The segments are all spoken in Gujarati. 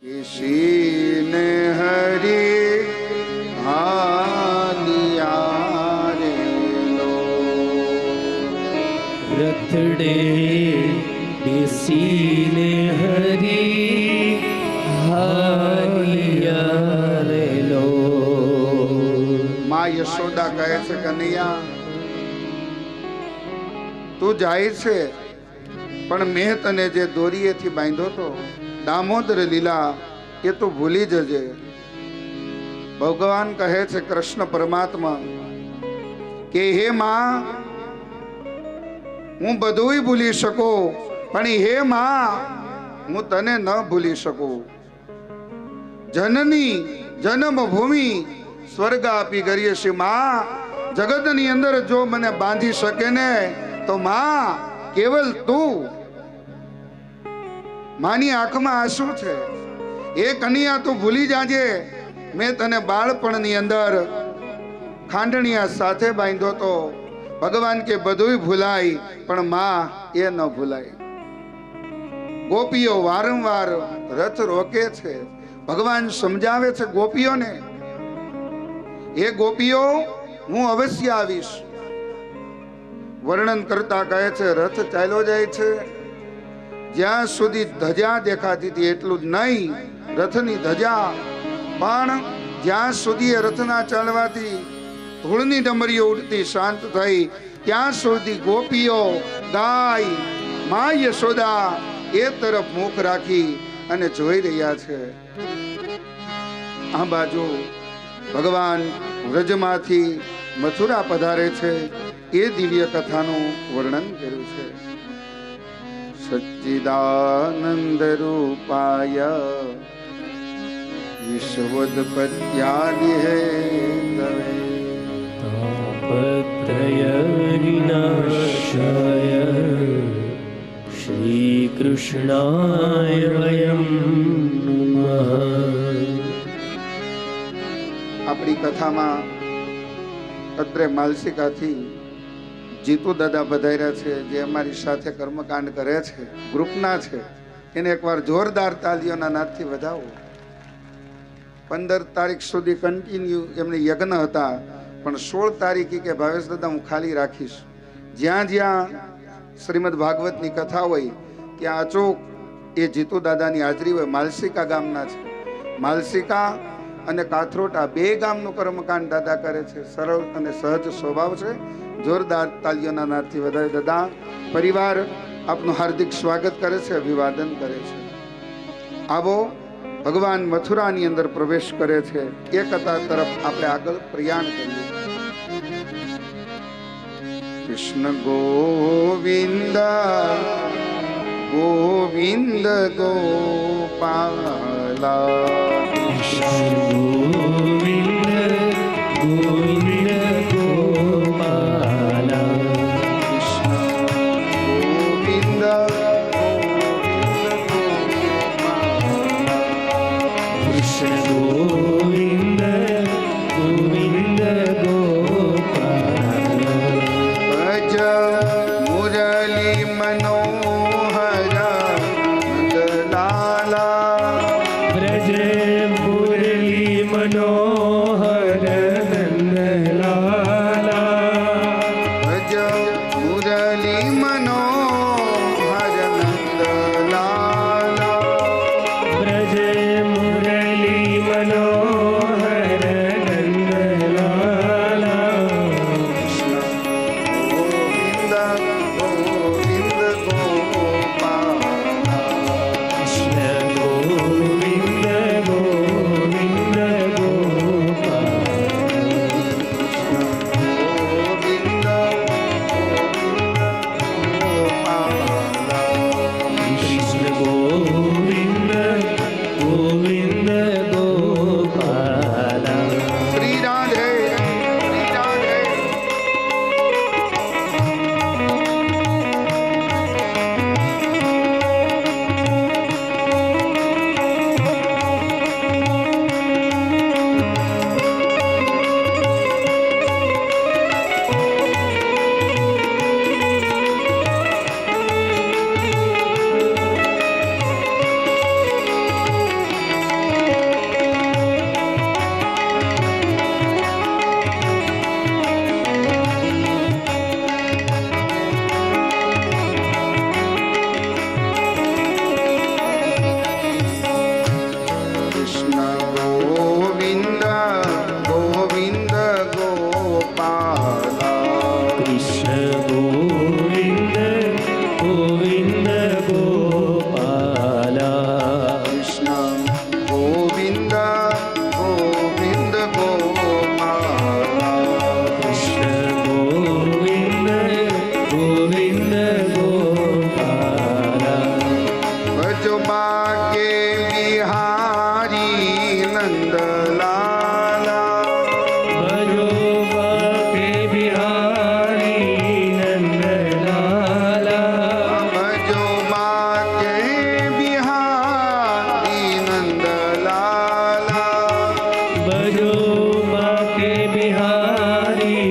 ઈશીને હરી હાલિયા રે લો રથડે બેસીને હરી હાલિયા રે લો. માં યશોદા કહે છે કનૈયા તું જાય છે પણ મેં તને જે દોરીએથી બાંધ્યો તો દામોદર લીલા એ તો ભૂલી જજે. ભગવાન કહે છે કૃષ્ણ પરમાત્મા કે હે માં હું બધુંય ભૂલી શકું પણ હે માં હું તને ન ભૂલી શકું. જનની જન્મભૂમિ સ્વર્ગ આપી ગરીએ છે માં. જગતની અંદર જો મને બાંધી શકે ને તો માં કેવલ તું. માની આંખમાં આંસુ છે. એ કન્યા તું ભૂલી જાજે મેં તને બાળપણની અંદર ખાંડણિયા સાથે બાંધ્યો તો. ભગવાન કે બધુંય ભૂલાય પણ માં એ ન ભૂલાય. ગોપીઓ વારંવાર રથ રોકે છે. ભગવાન સમજાવે છે ગોપીઓને એ ગોપીઓ હું અવશ્ય આવીશ. વર્ણન કરતા કહે છે રથ ચાલ્યો જાય છે જ્યાં સુધી ધજા દેખાતી હતી એટલું જ નહીં રથની ધજા પણ જ્યાં સુધી એ રથના ચાલવાથી ધૂળની ડમરીઓ ઉડતી શાંત થઈ ત્યાં સુધી ગોપીઓ ગાય મા યશોદા એ તરફ મુખ રાખી અને જોઈ રહ્યા છે. આ બાજુ ભગવાન વ્રજમાંથી મથુરા પધારે છે એ દિવ્ય કથાનું વર્ણન કર્યું છે. સચ્ચિદાનંદ રૂપાય વિશ્વોત્પત્યાદિ હેતવે તાપત્રય વિનાશાય શ્રી કૃષ્ણાય વયમ નમઃ. આપણી કથામાં અત્રે માલસિકાથી જીતુ દાદા પધાર્યા છે જે અમારી સાથે કર્મકાંડ કરે છે ગ્રુપના છે. એને એકવાર જોરદાર તાલીઓના નાદથી વધાવો. 15 તારીખ સુધી કન્ટિન્યુ એમને યજ્ઞ હતા પણ 16 તારીખે કે ભાવેશ દાદા હું ખાલી રાખીશ. જ્યાં જ્યાં શ્રીમદ ભાગવતની કથા હોય ત્યાં અચૂક એ જીતુ દાદાની હાજરી હોય. માલસિકા ગામના છે. માલસિકા અને કાથરોટા બે ગામનું કર્મકાંડ દાદા કરે છે. સરળ અને સહજ સ્વભાવ છે. જોરદાર તાલીઓના નાદથી વધારે દાદા પરિવાર આપનું હાર્દિક સ્વાગત કરે છે, અભિવાદન કરે છે. આવો ભગવાન મથુરાની અંદર પ્રવેશ કરે છે એ કથા તરફ આપણે આગળ પ્રયાણ કરીએ. કૃષ્ણ ગોવિંદ ગોવિંદ ગોપાલા ગોવિંદ ગોવિંદ ગોપાલા કૃષ્ણ ગોવિંદ ગોવિંદ ગોપાલા ભજો બાકે બિહારી નંદલાલા ભજો બાકે બિહારી નંદલાલા ભજો બાકે બિહારી નંદલાલા ભજો બાકે બિહારી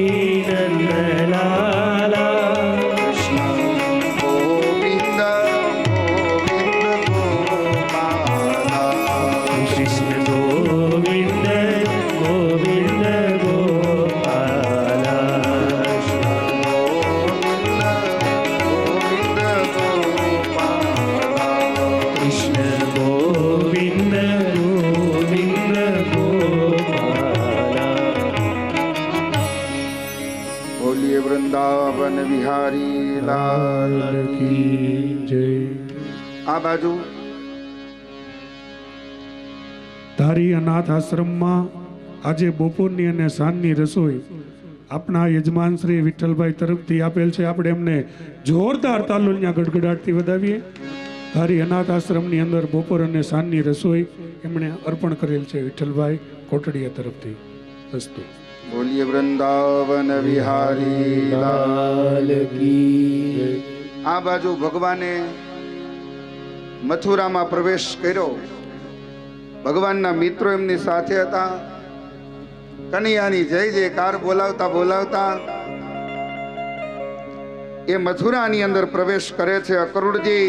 નંદલાલા ગોવિંદ ગોવિંદ ગોપાલા કૃષ્ણ ગોવિંદ ગોવિંદ ગોપાલા કૃષ્ણ ગોવિંદ ગોવિંદ ગોપાલા બોલીએ વૃંદાવન વિહારી લાલ કી જય. આ બાજુ ધારી અનાથ આશ્રમમાં આજે બપોરની અને સાંજની રસોઈ આપણા યજમાન શ્રી વિઠ્ઠલભાઈ તરફથી આપેલ છે. આપણે એમને જોરદાર તાલુલિયા ગડગડાટથી વધાવીએ. ધારી અનાથ આશ્રમની અંદર બપોર અને સાંજની રસોઈ એમણે અર્પણ કરેલ છે વિઠ્ઠલભાઈ કોટડિયા તરફથી. અસ્તુ. બોલીએ વૃંદાવન વિહારી લાલ લાલ કી જય. આ બાજુ ભગવાને મથુરામાં પ્રવેશ કર્યો. ભગવાનના મિત્રો એમની સાથે હતા. કનૈયાની જય જયકાર બોલાવતા બોલાવતા એ મથુરાની અંદર પ્રવેશ કરે છે. અકરુણજી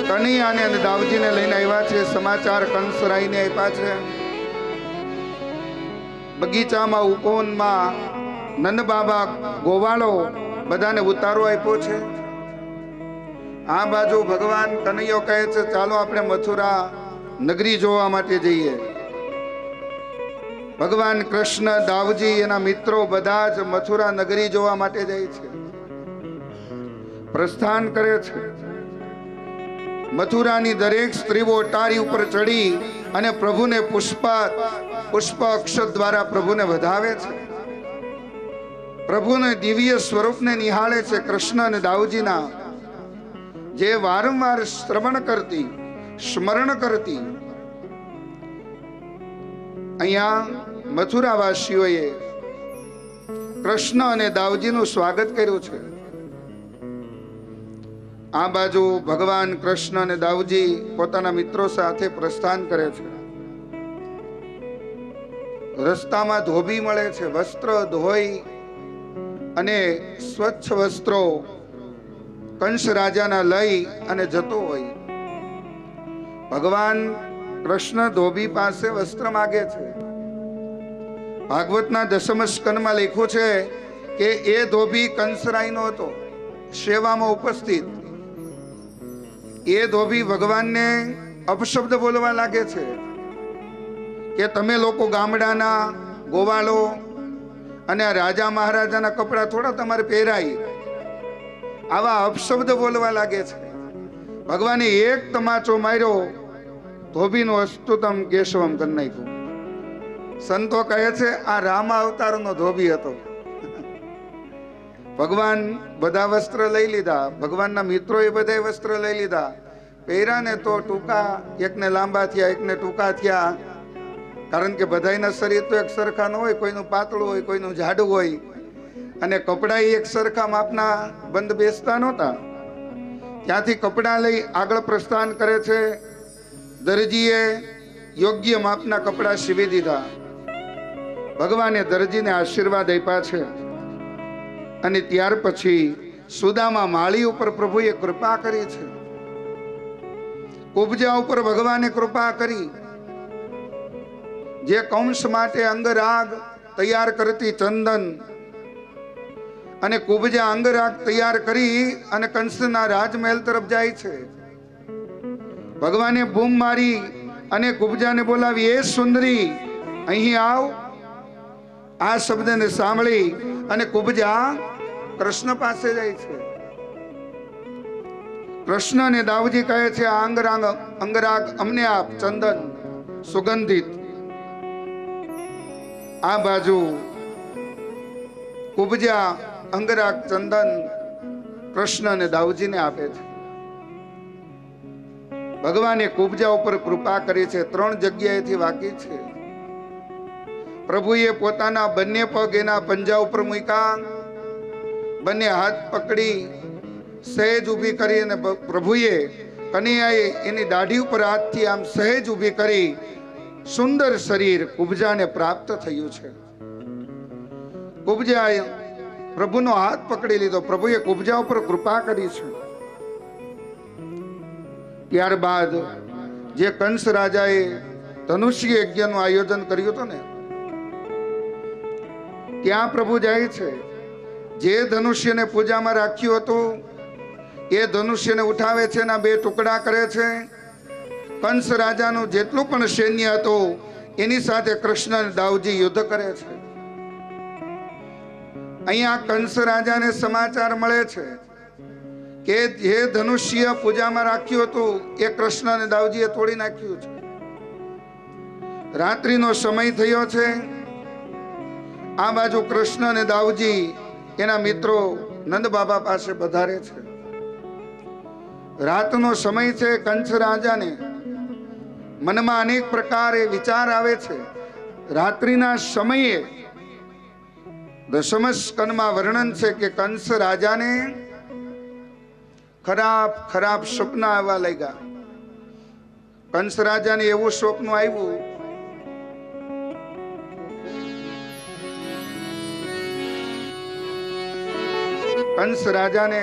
કનૈયાને અને દાવજીને લઈને આવ્યા છે. સમાચાર કંસરાયને આપ્યા છે. બગીચામાં ઉપવનમાં નંદ બાબા ગોવાળો બધાને ઉતારો આપ્યો છે. આ બાજુ ભગવાન કનૈયો કહે છે ચાલો આપણે મથુરા નગરી જોવા માટે જઈએ. ભગવાન કૃષ્ણ દાવજી એના મિત્રો બધા જ મથુરા નગરી જોવા માટે જાય છે. પ્રસ્થાન કરે છે. મથુરાની દરેક સ્ત્રીઓ અટારી ઉપર ચડી અને પ્રભુને પુષ્પ અક્ષત દ્વારા પ્રભુને વધાવે છે. પ્રભુને દિવ્ય સ્વરૂપને નિહાળે છે. કૃષ્ણ અને દાઉજીના જે વારંવાર શ્રવણ કરતી સ્મરણ કરતી અહીંયા મથુરાવાસીઓએ કૃષ્ણ અને દાઉજીનું સ્વાગત કર્યું છે. આ બાજુ ભગવાન કૃષ્ણ અને દાઉજી પોતાના મિત્રો સાથે પ્રસ્થાન કરે છે. રસ્તામાં ધોબી મળે છે. વસ્ત્ર ધોઈ અને સ્વચ્છ વસ્ત્રો કંસ રાજાના લઈ અને જતો હોય. ભગવાન કૃષ્ણ ધોબી પાસે વસ્ત્ર માગે છે. ભાગવતના દસમ સ્કંદમાં લખ્યું છે કે એ ધોબી કંસરાયનો હતો, સેવામાં ઉપસ્થિત. એ ધોબી ભગવાનને અપશબ્દ બોલવા લાગે છે કે તમે લોકો ગામડાના ગોવાળો અને રાજા મહારાજાના કપડા થોડા તમારે પહેરાય. આવા અપશબ્દ બોલવા લાગે છે. ભગવાને એક તમાચો માર્યો, ધોબીનું અસ્તુતમ કેશવમ કરી નાખ્યું. સંતો કહે છે આ રામ અવતારનો ધોબી હતો. ભગવાન બધા વસ્ત્ર લઈ લીધા. ભગવાનના મિત્રોએ બધા વસ્ત્ર લઈ લીધા. પહેર્યા ને તો ટૂંકા, એકને લાંબા થયા, એકને ટૂંકા થયા. કારણ કે બધાના શરીર તો એક સરખા ન હોય. કોઈનું પાતળું હોય, કોઈનું જાડું હોય. અને કપડા એક સરખા માપના બંધ બેસતા નહોતા. ત્યાંથી કપડા લઈ આગળ પ્રસ્થાન કરે છે. દરજીએ યોગ્ય માપના કપડા સીવી દીધા. ભગવાને દરજીને આશીર્વાદ આપ્યા છે. અને ત્યાર પછી સુદામા માળી ઉપર પ્રભુએ કૃપા કરી છે. કુબજા ઉપર ભગવાને કૃપા કરી. જે કંસ માટે અંગરાગ તૈયાર કરતી ચંદન અને કુબજા અંગરાગ તૈયાર કરી અને કંસના રાજમહેલ તરફ જાય છે. ભગવાને બૂમ મારી અને કુબજાને બોલાવી, એ સુંદરી અહીં આવ. આ શબ્દને સાંભળી અને કુબજા કૃષ્ણ પાસે જાય છે. કૃષ્ણ અને દાઉજી કહે છે આ અંગરાગ અમને આપ, ચંદન સુગંધિત. આ બાજુ કુબજા અંગરાગ ચંદન કૃષ્ણ અને દાઉજીને આપે છે. ભગવાને કુબજા ઉપર કૃપા કરી છે. 3 જગ્યાએથી વાકી છે. પ્રભુએ પોતાના બંને પગ એના પંજા ઉપર મૂક્યા, બંને હાથ પકડી સહેજ ઊભી કરી, અને પ્રભુએ કનૈયાએ એની દાઢી ઉપર હાથથી આમ સહેજ ઊભી કરી. સુંદર શરીર કુબજાને પ્રાપ્ત થયું છે. કુબજાએ પ્રભુનો હાથ પકડી લીધો. પ્રભુએ કુબજા ઉપર કૃપા કરી છે. ત્યારબાદ જે કંસ રાજાએ ધનુષ્ય યજ્ઞનું આયોજન કર્યું હતું ને, ત્યાં પ્રભુ જાય છે. જે ધનુષ્યને પૂજામાં રાખ્યું હતું એ ધનુષ્યને ઉઠાવે છે, એના 2 ટુકડા કરે છે. કંસ રાજાનું જેટલું પણ સૈન્ય હતું એની સાથે કૃષ્ણ અને દાઉજી યુદ્ધ કરે છે. અહીંયા કંસ રાજાને સમાચાર મળે છે કે જે ધનુષ્ય પૂજામાં રાખ્યું હતું એ કૃષ્ણ અને દાઉજીએ તોડી નાખ્યું છે. રાત્રિનો સમય થયો છે. આ બાજુ કૃષ્ણ અને દાઉજી એના મિત્રો નંદ બાબા પાસે પધારે છે. રાતનો સમય છે. કંસ રાજાને મનમાં અનેક પ્રકારે વિચાર આવે છે. રાત્રિના સમયે દશમ સ્કંદમાં વર્ણન છે કે કંસ રાજાને ખરાબ ખરાબ સ્વપ્ન આવવા લાગ્યા. કંસ રાજાને એવું સ્વપ્ન આવ્યું કંસ રાજાને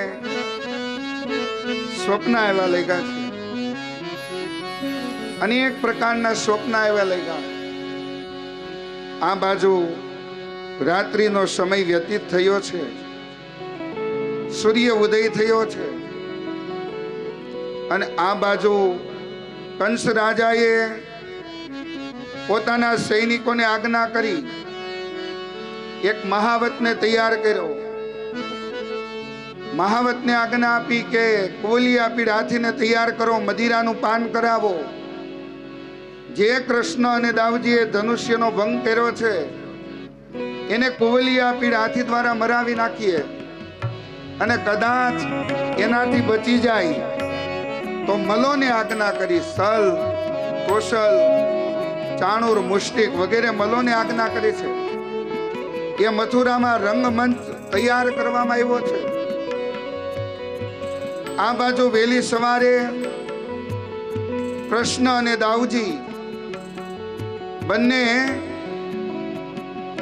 સ્વપ્ન આવ્યા લાગ્યા છે. અનેક પ્રકારના સ્વપ્ન આવ્યા લાગ્યા. આ બાજુ રાત્રિનો સમય વ્યતીત થયો છે. સૂર્ય ઉદય થયો છે. અને આ બાજુ કંસ રાજાએ પોતાના સૈનિકોને આજ્ઞા કરી, એક મહાવતને તૈયાર કર્યો. મહાવતને આજ્ઞા આપી કે કોલિયા પીડ હાથીને તૈયાર કરો, મદિરાનું પાન કરાવો. જે કૃષ્ણ અને દાઉજીએ ધનુષ્યનો ભંગ કર્યો છે એને કુવલિયા પીડ હાથી દ્વારા મરાવી નાખીએ, અને કદાચ એનાથી બચી જાય તો મલોને આજ્ઞા કરી. સલ, કૌશલ, ચાણુર, મુષ્ટિક વગેરે મલોને આજ્ઞા કરી છે. એ મથુરામાં રંગમંચ તૈયાર કરવામાં આવ્યો છે. આ બાજુ વહેલી સવારે કૃષ્ણ અને દાઉજી બંને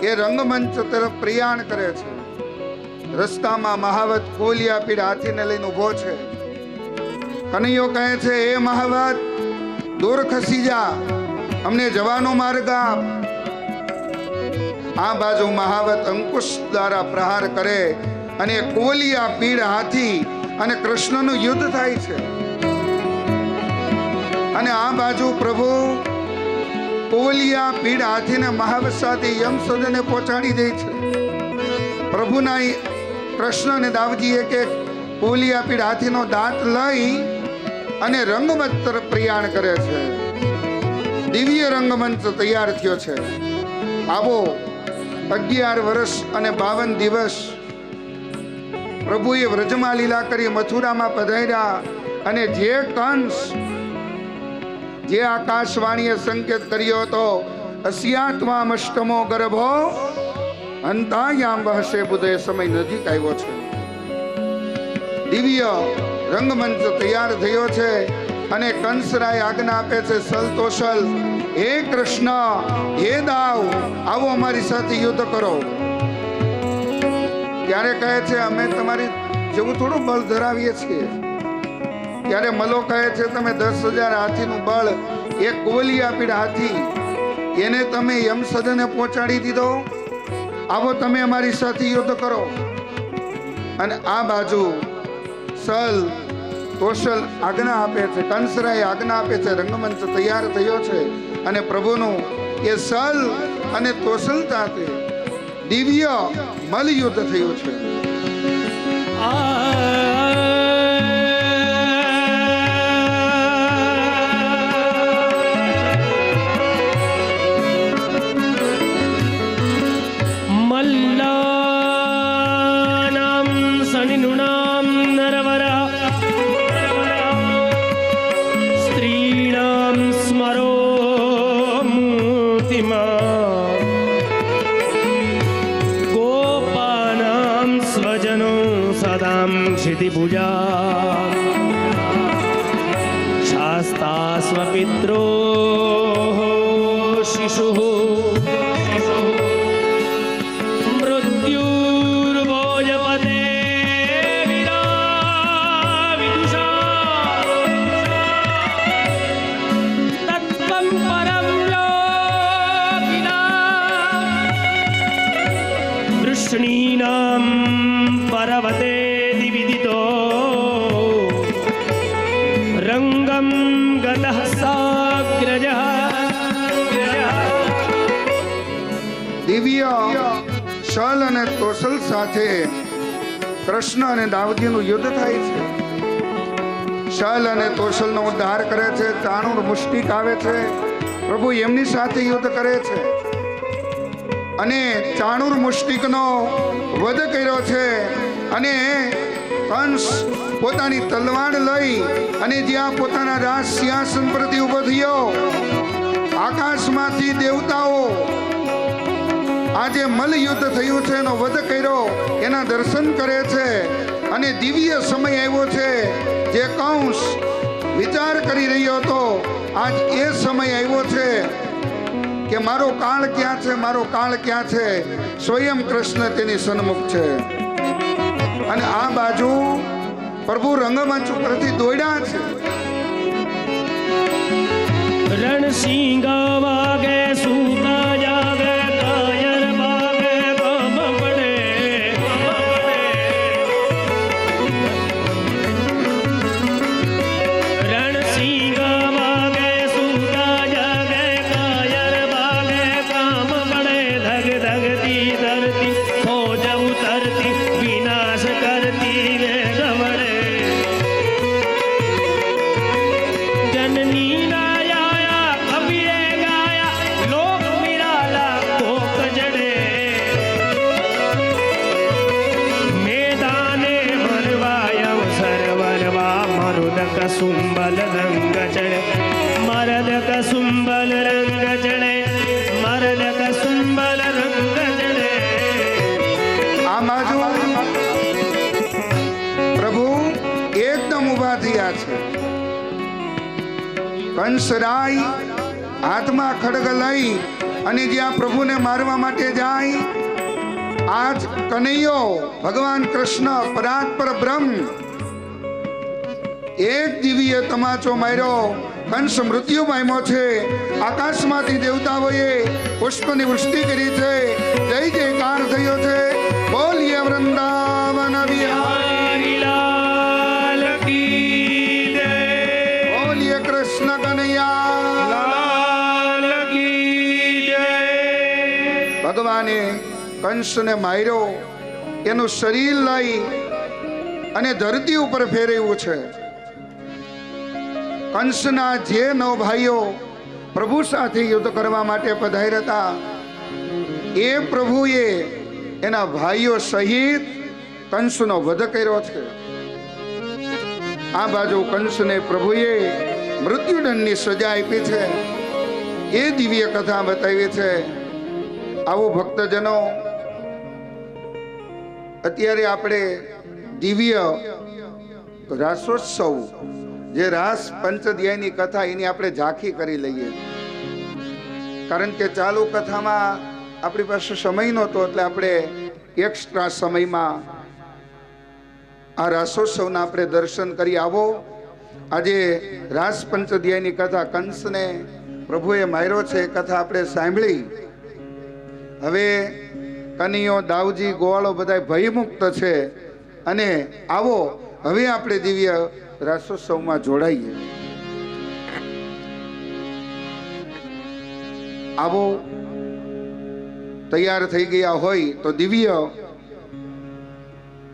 એ રંગમંચ તરફ પ્રયાણ કરે છે. રસ્તામાં મહાવત કોલિયા પીડ હાથીને લઈને ઉભો છે. કનૈયો કહે છે, એ મહાવત દૂર ખસી જા, અમને જવાનો માર્ગ આપ. આ બાજુ મહાવત અંકુશ દ્વારા પ્રહાર કરે અને કોલિયા પીડ હાથી અને કૃષ્ણનું યુદ્ધ થાય છે. અને આ બાજુ પ્રભુ કોલિયા પીડ હાથીને મહાવત સાથે યમસદને પહોંચાડી દે છે. પ્રભુના કૃષ્ણ અને દાઉજીએ કે કોલિયા પીડ હાથીનો દાંત લઈ અને રંગમંચ તરફ પ્રયાણ કરે છે. દિવ્ય રંગમંચ તૈયાર થયો છે. આવો 11 વર્ષ અને 52 દિવસ પ્રભુએ વ્રજમાં લીલા કરી, મથુરામાં પધાર્યા. અને જે કંસ, જે આકાશવાણીએ સંકેત કર્યો હતો, અસ્યાત્વામ અષ્ટમો ગર્ભો અંતાયામ વહશે બુધે, સમય નજીક આવ્યો છે. દિવ્ય રંગમંચ તૈયાર થયો છે. અને કંસરાય આજ્ઞા આપે છે, સલ તોષલ, હે કૃષ્ણ, હે દાવ, આવો અમારી સાથે યુદ્ધ કરો. ત્યારે કહે છે, અમે તમારી જેવું થોડું બળ ધરાવીએ છીએ. ત્યારે મલો કહે છે, તમે 10,000 હાથીનું બળ, એક કોલિયા પીડ હાથી, એને તમે યમસદને પહોંચાડી દીધો. આવો તમે અમારી સાથે યુદ્ધ કરો. અને આ બાજુ સલ તોષલ આજ્ઞા આપે છે. કંસરાય આજ્ઞા આપે છે. રંગમંચ તૈયાર થયો છે. અને પ્રભુનું એ સલ અને તોષલ સાથે દિવ્ય મલ યુદ્ધ થયું છે. पूजा शास्ता स्वपित्रो शिशुः मृत्युर्भोजपते विदुषा तत्त्वं परं योगिनां वृष्णीनां पर्वते दिविदितो रंगम गतः साग्रजः દિવ્ય શલ અને કૌશલ સાથે કૃષ્ણ અને દાઉદીનું યુદ્ધ થાય છે. શલ અને કૌશલનો ઉદ્ધાર કરે છે. ચાણૂર મુષ્ટિક આવે છે, પ્રભુ એમની સાથે યુદ્ધ કરે છે અને ચાણૂર મુષ્ટિકનો વધ કર્યો છે. અને કંસ પોતાની તલવાર લઈ અને જ્યાં પોતાના રાજ સિંહાસન પરથી ઉભો થયો, આકાશમાંથી દેવતાઓ આજે મલ યુદ્ધ થયું છે એનો વધ કર્યો એના દર્શન કરે છે. અને દિવ્ય સમય આવ્યો છે જે કંસ વિચાર કરી રહ્યો હતો, આજ એ સમય આવ્યો છે કે મારો કાળ ક્યાં છે, મારો કાળ ક્યાં છે. સ્વયં કૃષ્ણ તેની સન્મુખ છે. અને આ બાજુ પ્રભુ રંગમંચ ઉપરથી દોડ્યા છે. रणसिंह वागे सूता जागे कायर बागे गम पड़े रणसिंह वागे सूता जागे कायर बागे काम पड़े धग धगती धरती फौज उतरती विनाश करती वेग बढ़े जननी कसुंबल रंग चढ़े मरद कसुंबल रंग चढ़े मरद कसुंबल रंग चढ़े. આ બાજુ પ્રભુ એકદમ ઊભા થયા છે. કંસરાય હાથમાં ખડગ લઈ અને જ્યાં પ્રભુને મારવા માટે જાય, આજ કનૈયો ભગવાન કૃષ્ણ પરાત્પર બ્રહ્મ એક દિવ્ય તમાચો માર્યો. કંસ મૃત્યુ પામ્યો છે. આકાશમાંથી દેવતાઓએ પુષ્પની વૃષ્ટિ કરી છે. જય જયકાર થયો છે. બોલીએ વૃંદાવન વિહારી લાલ કી જય. બોલીએ કૃષ્ણ કનૈયા લાલ કી જય. ભગવાને કંસને માર્યો, એનું શરીર લઈ અને ધરતી ઉપર ફેરવ્યું છે. કંસના જે 9 ભાઈઓ પ્રભુ સાથે યુદ્ધ કરવા માટે પધાર્યા હતા, એ પ્રભુએ એના ભાઈઓ સહિત કંસનો વધ કર્યો છે. આ બાજુ કંસને પ્રભુએ મૃત્યુદંડની સજા આપી છે. એ દિવ્ય કથા બતાવી છે. આવો ભક્તજનો, અત્યારે આપણે દિવ્ય રાસોત્સવ જે રાસ પંચધ્યાયની કથા એની આપણે ઝાંખી કરી લઈએ. કારણ કે ચાલુ કથામાં આપણી પાસે સમય નહોતો, એટલે આપણે એક્સ્ટ્રા સમયમાં આ રાસોત્સવના આપણે દર્શન કરી. આવો આજે રાસ પંચધ્યાયની કથા, કંસને પ્રભુએ માર્યો છે, એ કથા આપણે સાંભળી. હવે કનૈયો, દાઉજી, ગોવાળો બધા ભયમુક્ત છે. અને આવો હવે આપણે દિવ્ય રાસોત્સવમાં જોડાઈએ. આવો તૈયાર થઈ ગયા હોય તો દિવ્ય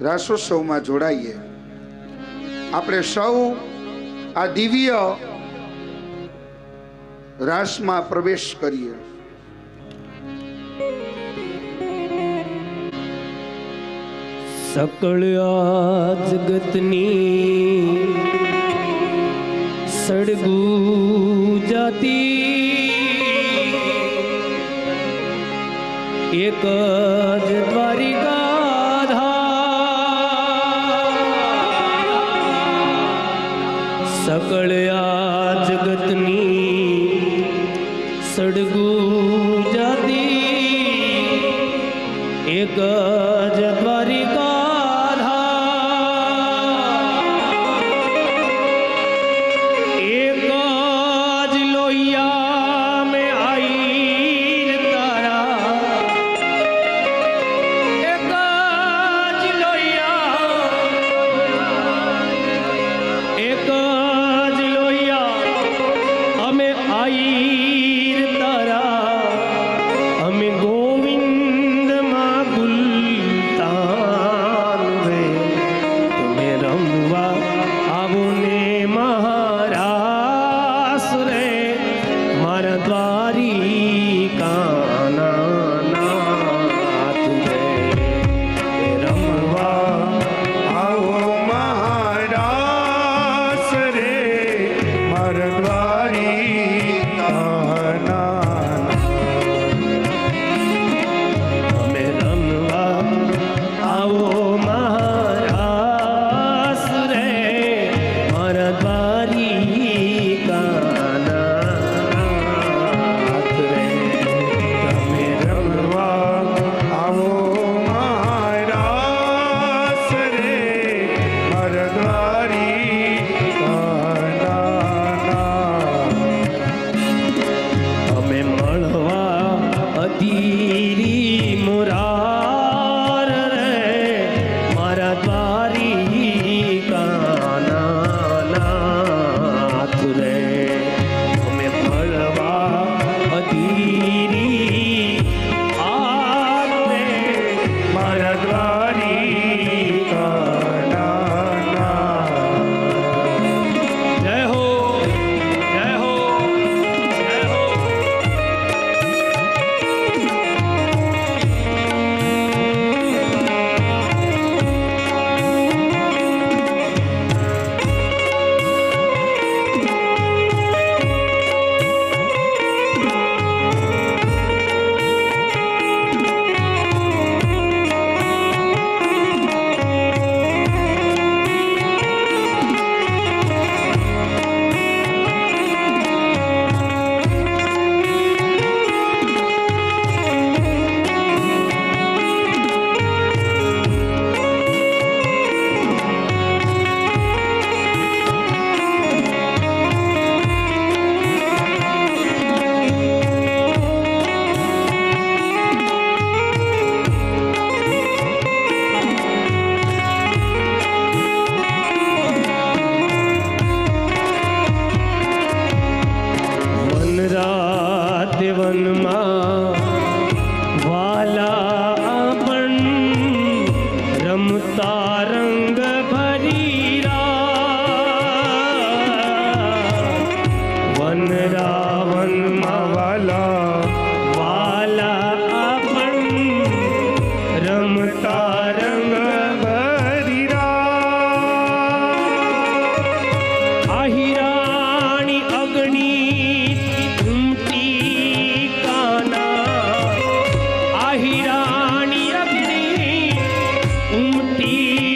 રાસોત્સવમાં જોડાઈએ. આપણે સૌ આ દિવ્ય રાસમાં પ્રવેશ કરીએ. सकल आज जगतनी सड़गू जाती एक ज द्वारिका સડગુ જાતી એક જ દ્વારિકા એક જ લોહિયા મેં આઈ તારા એક જ લોહિયા એક જ લોહિયા અમે આઈ તારા અમે ગોવિંદ માં ગુલતાન રે તમે રમવા આવો ને મહારાસ રે મારા દ્વારિકાના નાથ રે રમવા આવો મહારાસ રે મરદ્વારી અમે રમવા આવો મહારાસ રે મારા દ્વારિકાના નાથ રે તમે રમવા આવો મહારાસ રે મરદ્વારી અમે મળવા અધીરી મુરાર રે મારા દ્વારિકાના નાથ રે અમે મળવા અધીરી આર રે મારા દ્વારિકાના જય હો જય હો જય હો વનરાત વનમાં વાલા આપણ રમતા રંગ ભરી વનરાવનમાં વાલા વાલા આપણ રમતા રંગ ભરી આહિરાણી અગ્નિ ઉમટી કાના આહિરાણી અગ્નિ ઉમટી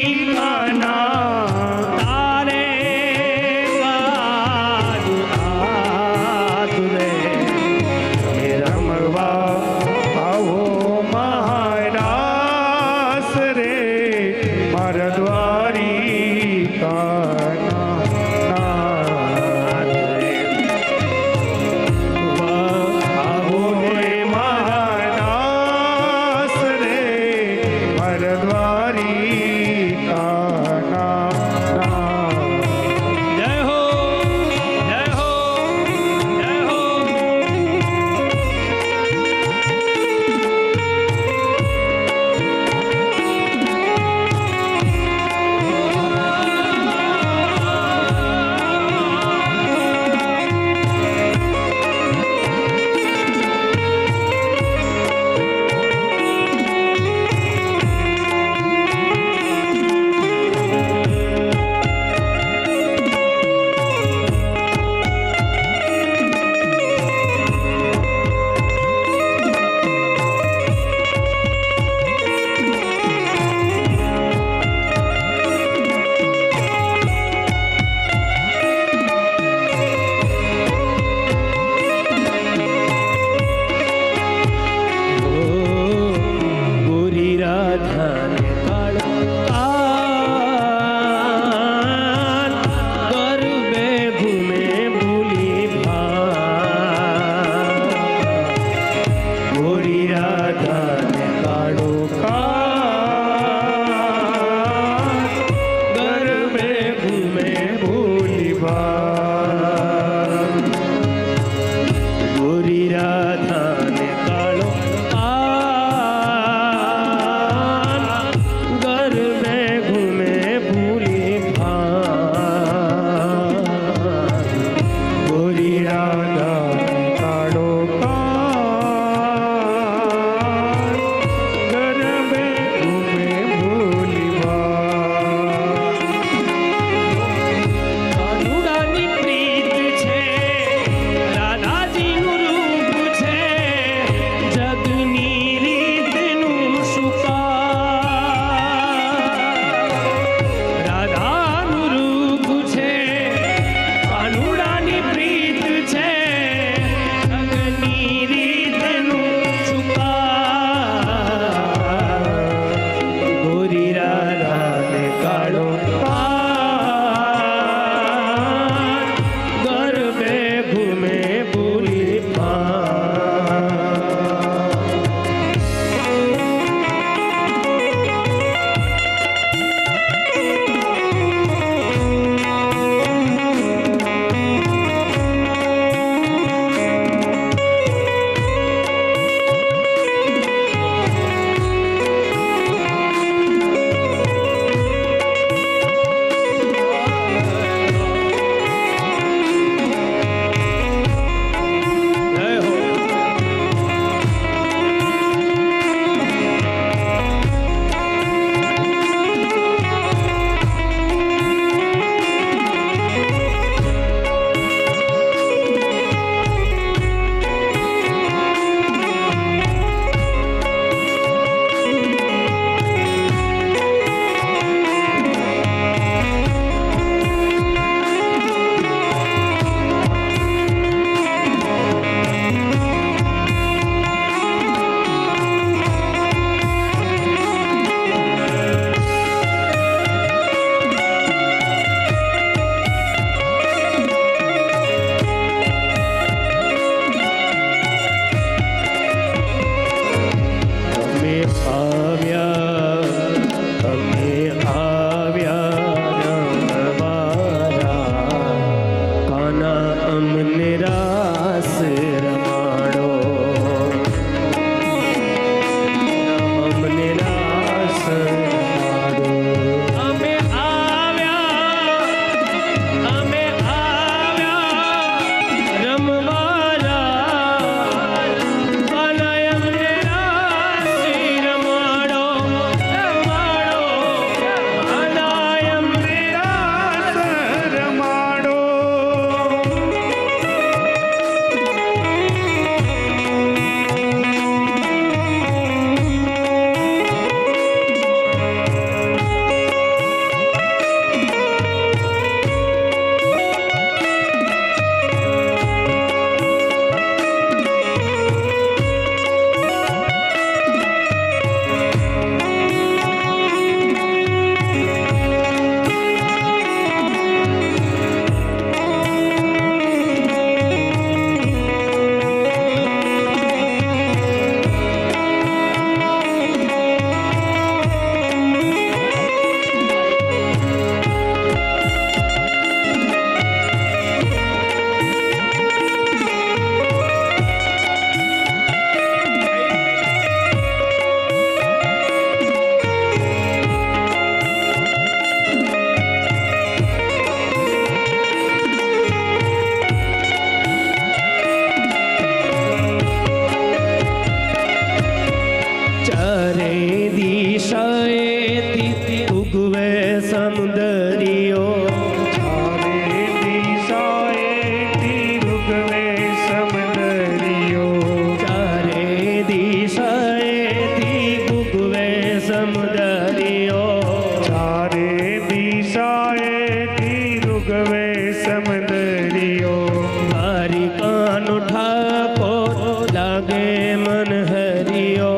લાગે મન હરિયો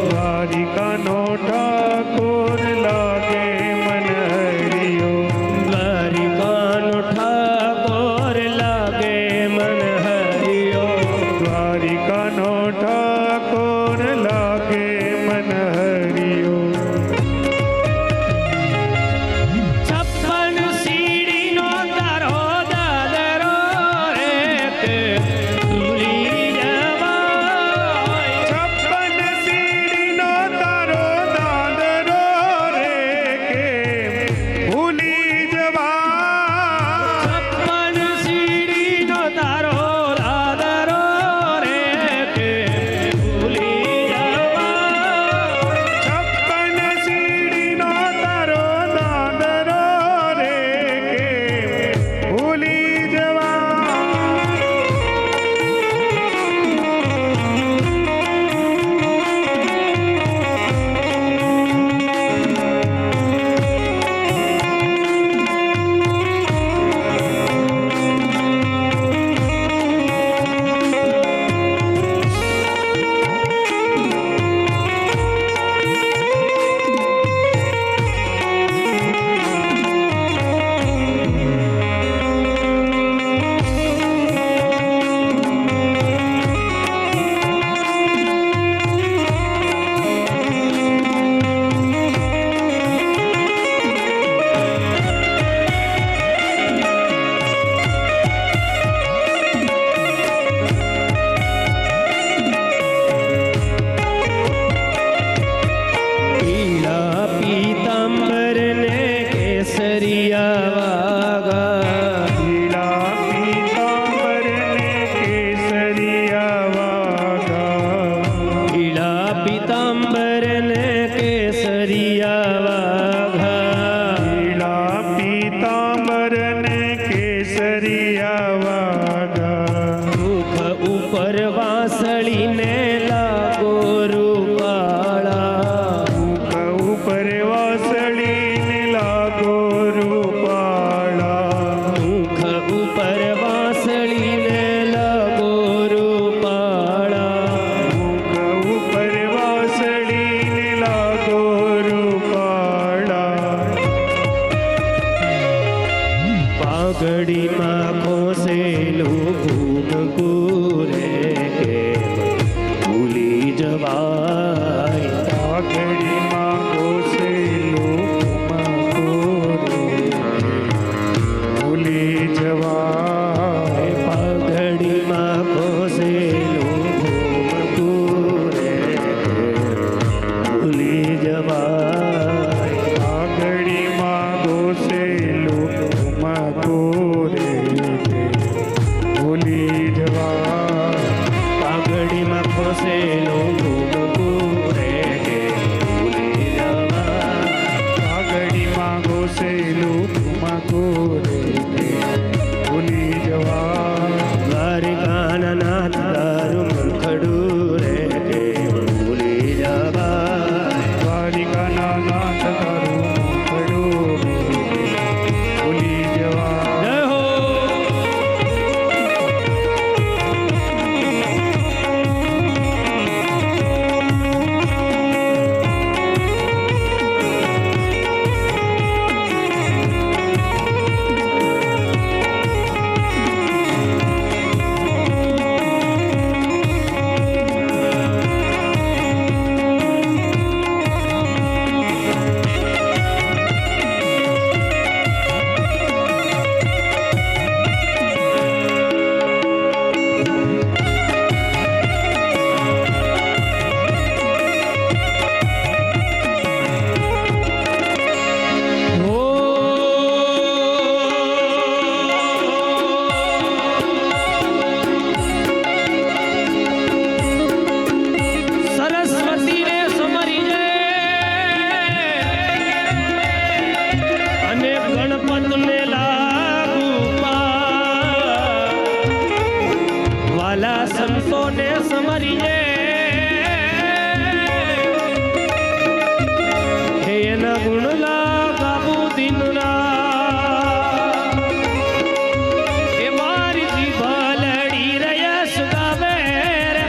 દ્વારિકાનો ઠાકોર લાગે મન હરિયો દ્વારિકાનો ઠાકોર લાગે મન હરિયો દ્વારિકાનો ઠાકોર લાગે મન હરિયો છપ્પન સીડીનો તારો દાદરો રે કે ભૂલી જવાય છપ્પન સીડીનો તારો દાદરો રે કે ભૂલી જવાય છપ્પન સીડીનો તારો દાદરો રે કે ભૂલી જવાય છપ્પન સીડીનો તારો દાદરો રે કે ભૂલી જવાય પીળા પીતાંબર ને કેસરિયા વાગા પીળા પીતાંબર ને કેસરિયા વાગા પીળા પીતાંબર ને કેસરિયા વાઘા પીળા પીતાંબર ને કેસરિયા વાગા મુખ ઉપર વાસળીને લાગો રૂપાળા મુખ ઉપર વાસળીને લાગો રૂપાળા મુખ ઉપર વાસળીને લાગો રૂપાળા મુખ ઉપર વાસળીને લાગો રૂપાળા પાઘડીમાં ખોસેલું ઘૂમકુરે કે ભૂલી જવાય પાઘડીમાં ઘોસેલું ભૂલી જવાય પાઘડીમાં ખોસેલું ઘૂમકુરે કે ભૂલી જવાય પાઘડીમાં ઘોસેલું મકોરે ભૂલી જવાય પાઘડીમાં ખોસેલું ઘૂમકુરે કે ભૂલી જવાય પાઘડીમાં ઘોસેલું મકોરે ભૂલી જવાય દ્વારિકાના નાથ તારું મુખડું રે કે ભૂલી જવાય દ્વારિકાના નાથ તારું મુખડું ભૂલી જવાય જય હો સંતોને સમરીએ હે એના ગુણ લાગાવું દિનરા એ મારી જીભ લડી રહ્યા સુગાવે રે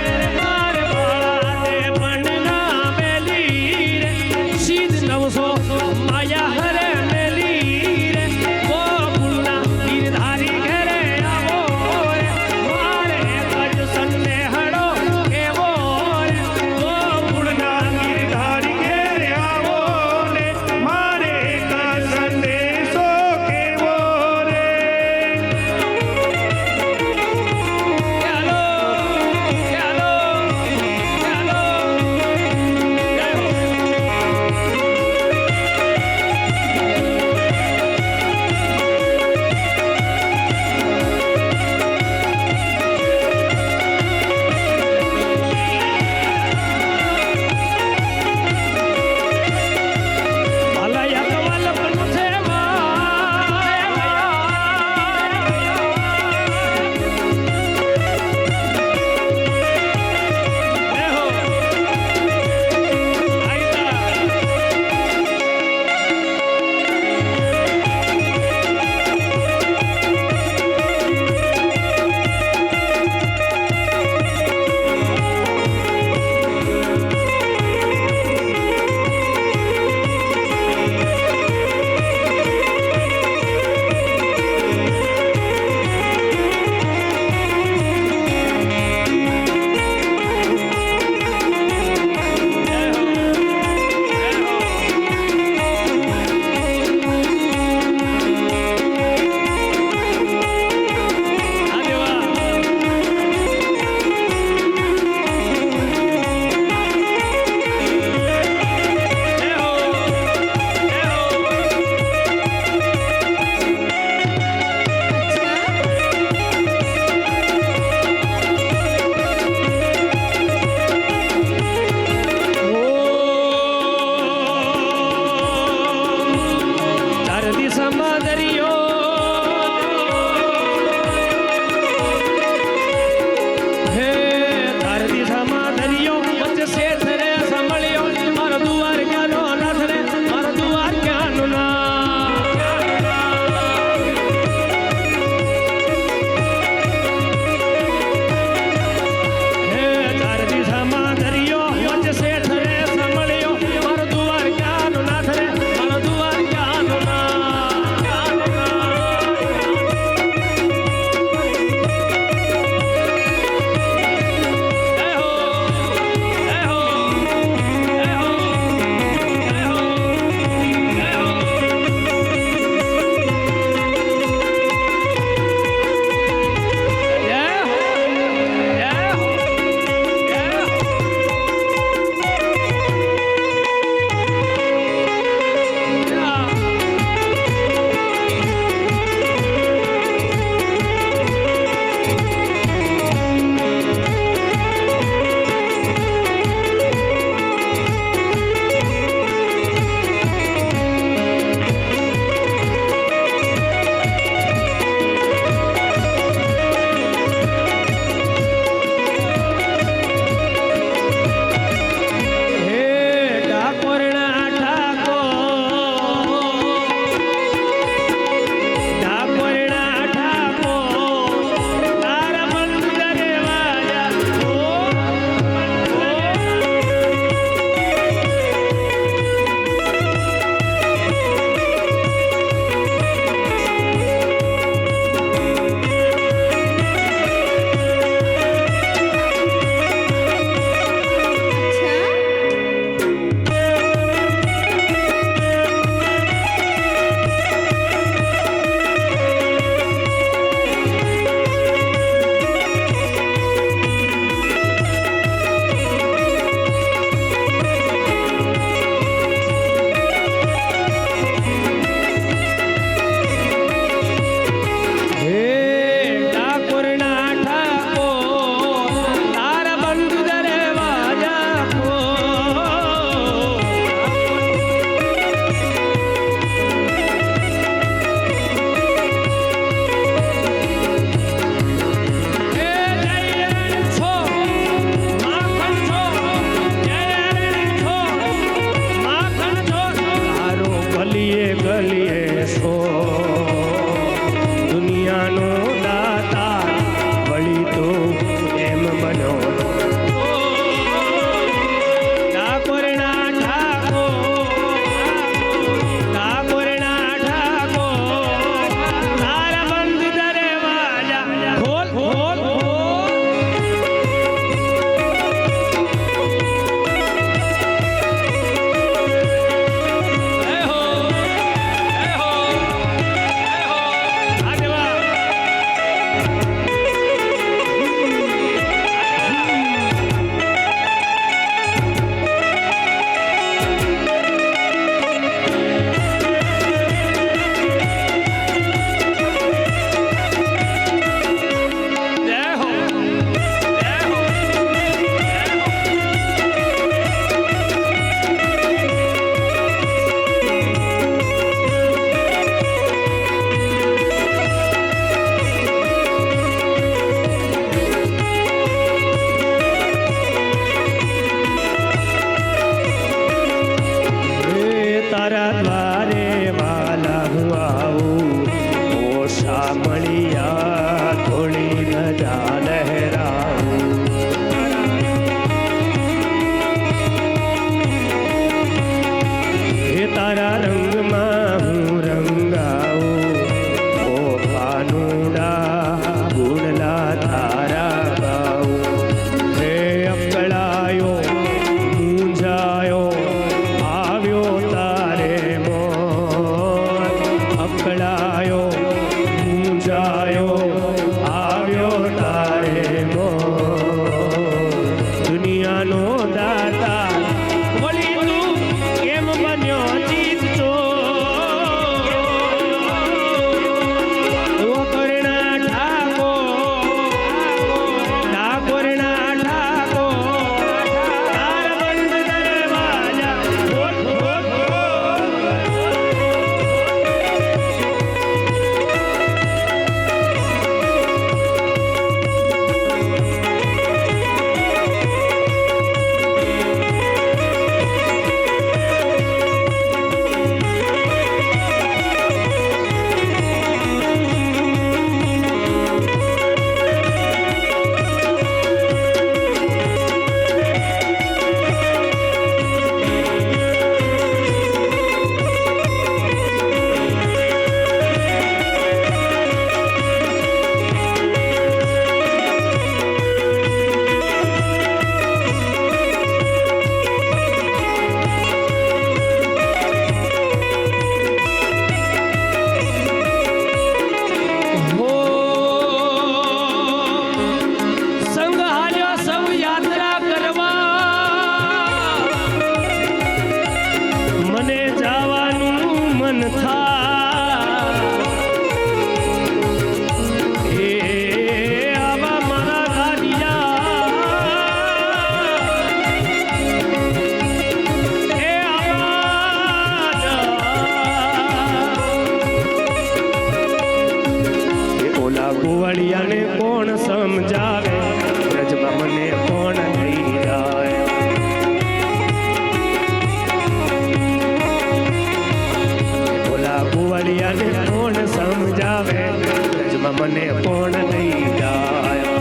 મને કોણ લઈ જાય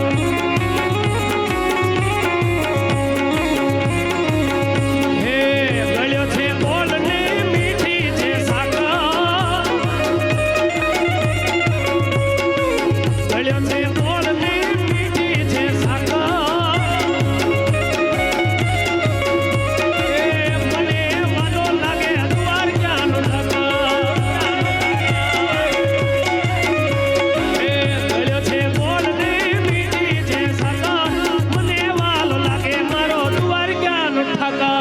હે ગળ્યો છે બોલ ને મીઠી છે સાકા ગળ્યો છે બોલ ને મીઠી છે સાકા મને વાલો લાગે દ્વારકાનો ઢગા ગળ્યો છે બોલ ને મીઠી છે સાકા મને વાલો લાગે મારો દ્વારકાનો ઠગા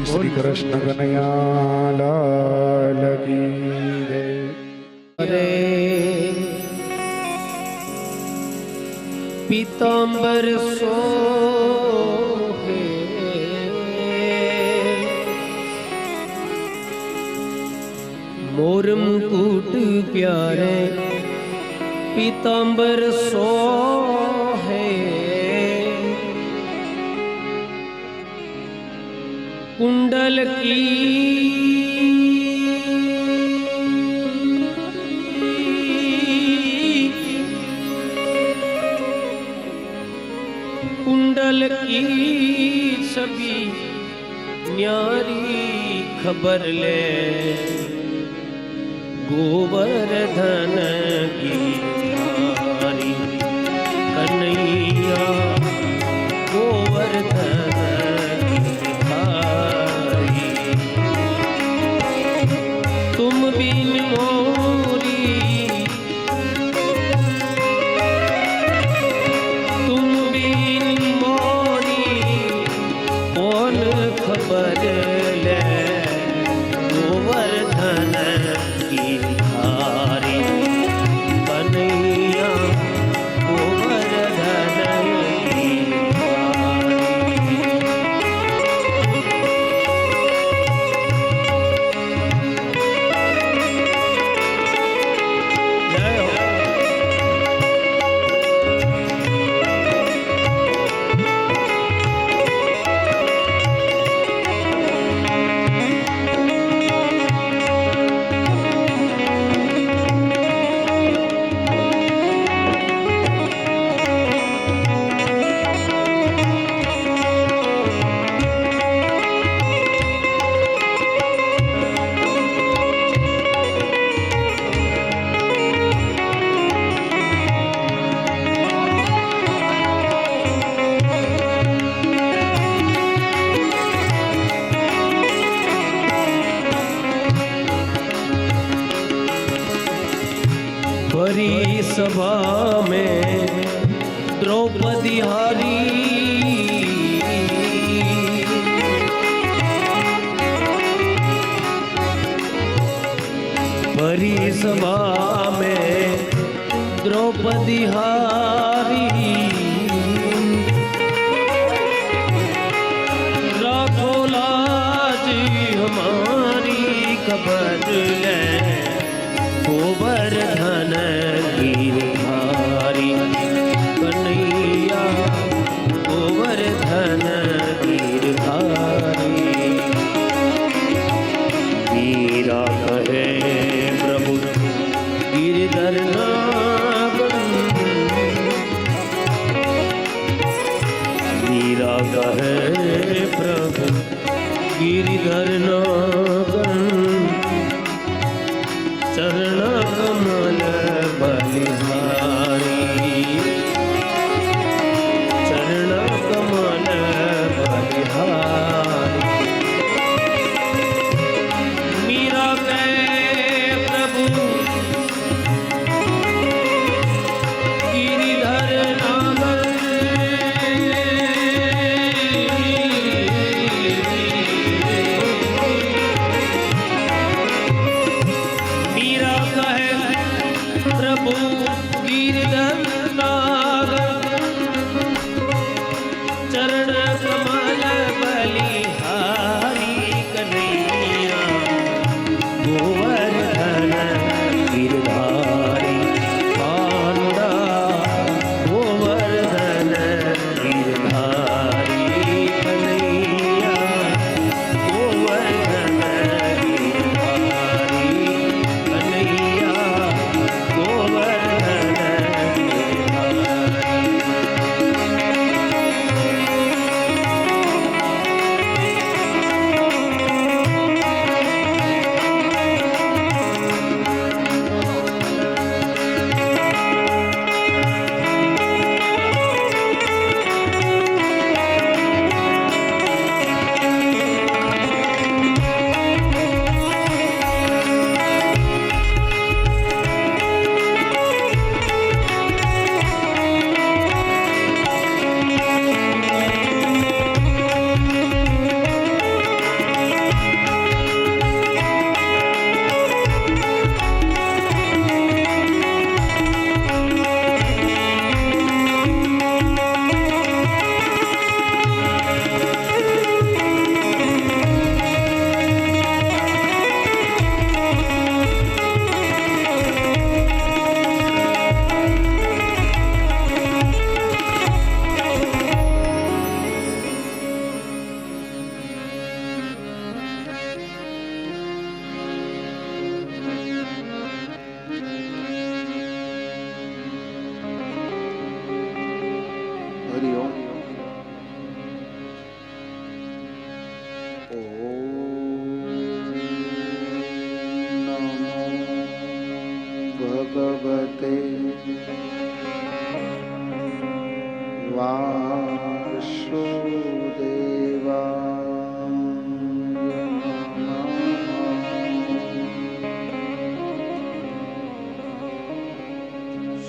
શ્રી કૃષ્ણ કનૈયા લાલ કી જય. पीताम्बर सोहे मोर मुकुट प्यारे पीताम्बर सोहे कुंडल की सभी न्यारी खबर ले गोवर्धन की धारी कन्हैया गोवर्धन की धारी तुम बिन मोरी तुम बिन मोरी कौन खबर ले गोवर्धन की धारी कन्हैया गोवर्धन की धारी जय हो भरी सभा में द्रौपदी हारी भरी सभा में द्रौपदी हारी राखो लाज हमारी खबर ले गोवर्धन गिरधारी कन्हैया गोवर्धन गिरधारी मीरा कहे प्रभु गिरधर नागन मीरा कहे प्रभु गिरधर नागन चरण कमल बलिहारी चरण कमल बलिहारी मीरा कहे प्रभु गिरिधर नागर मीरा कहे प्रभु गिरधर नागर चरण कमल बलिहारी कन्हैया गोवर्धन गिरधारी पांडा गोवर्धन गिरधारी कन्हैया गोवर्धन गिरधारी कन्हैया गोवर्धन गिरधारी भगवते वासुदेवाय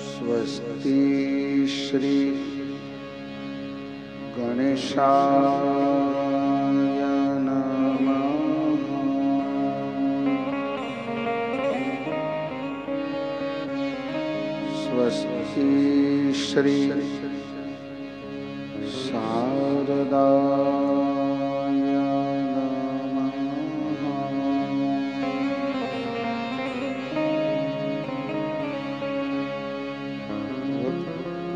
स्वस्ति श्री गणेशाय नमः। स्वस्ति श्री शारदाय नमः।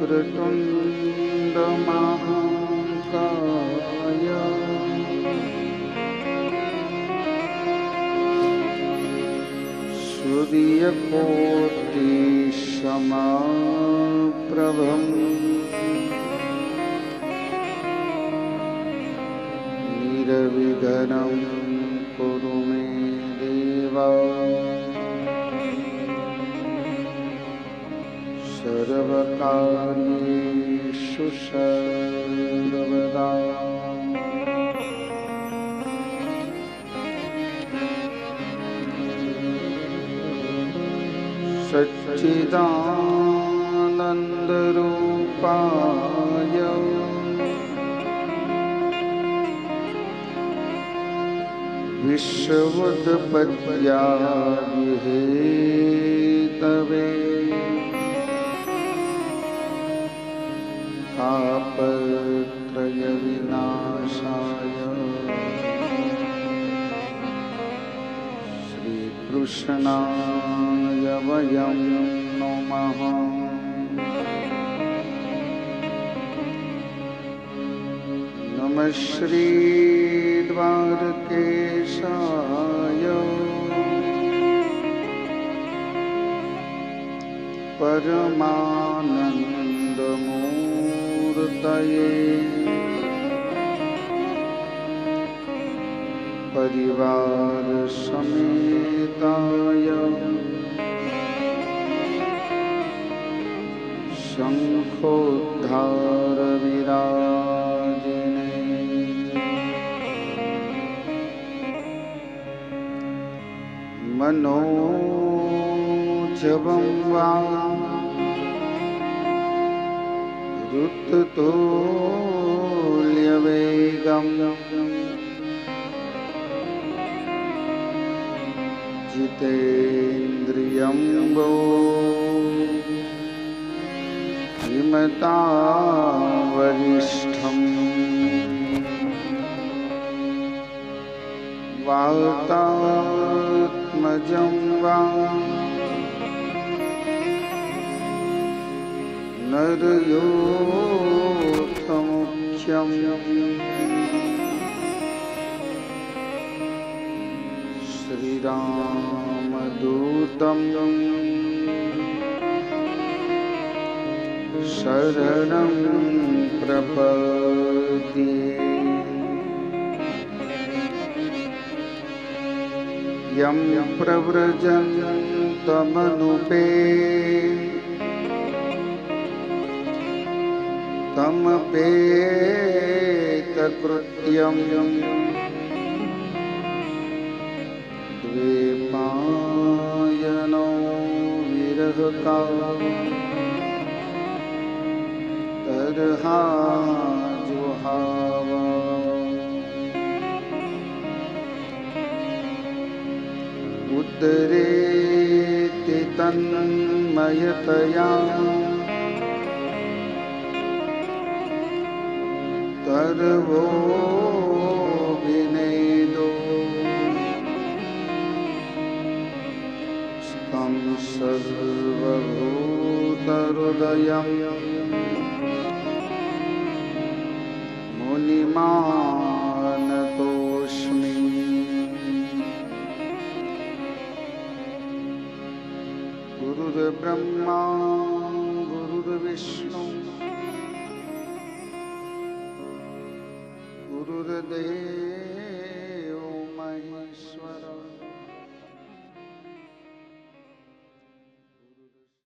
वक्रतुण्ड महाकाय सूर्यकोटि समप्रभम् निर्विघ्नं कुरु मे देव सर्वकार्येषु सर्वदा। सच्चिदानन्दरूपाय विश्वोत्पत्त्यादिहेतवे तापत्रयविनाशाय श्रीकृष्णाय वयं नमः। नमः श्रीद्वारकेशाय परमानन्दमूर्तये परिवारसमेताय शङ्खोद्धारविराजिने मनोजवं वा ऋतुतुल्यवेगं जितेन्द्रियं वो विमतावरिष्ठम् वातात्मजं वा नरयोथमुख्यं श्रीरामदूतं शरणं प्रपद्ये। यं प्रव्रजन्तमनुपे तमपेतकृत्यं द्वैपायनो विरहकालो तरहाजुहावा। उदरेति तन्मयतया सर्वो विनेदो स्तं सर्वभूतहृदयं मुनिमानतोऽस्मि। गुरुर्ब्रह्मा गुरुर्विष्णु गुरुर्देव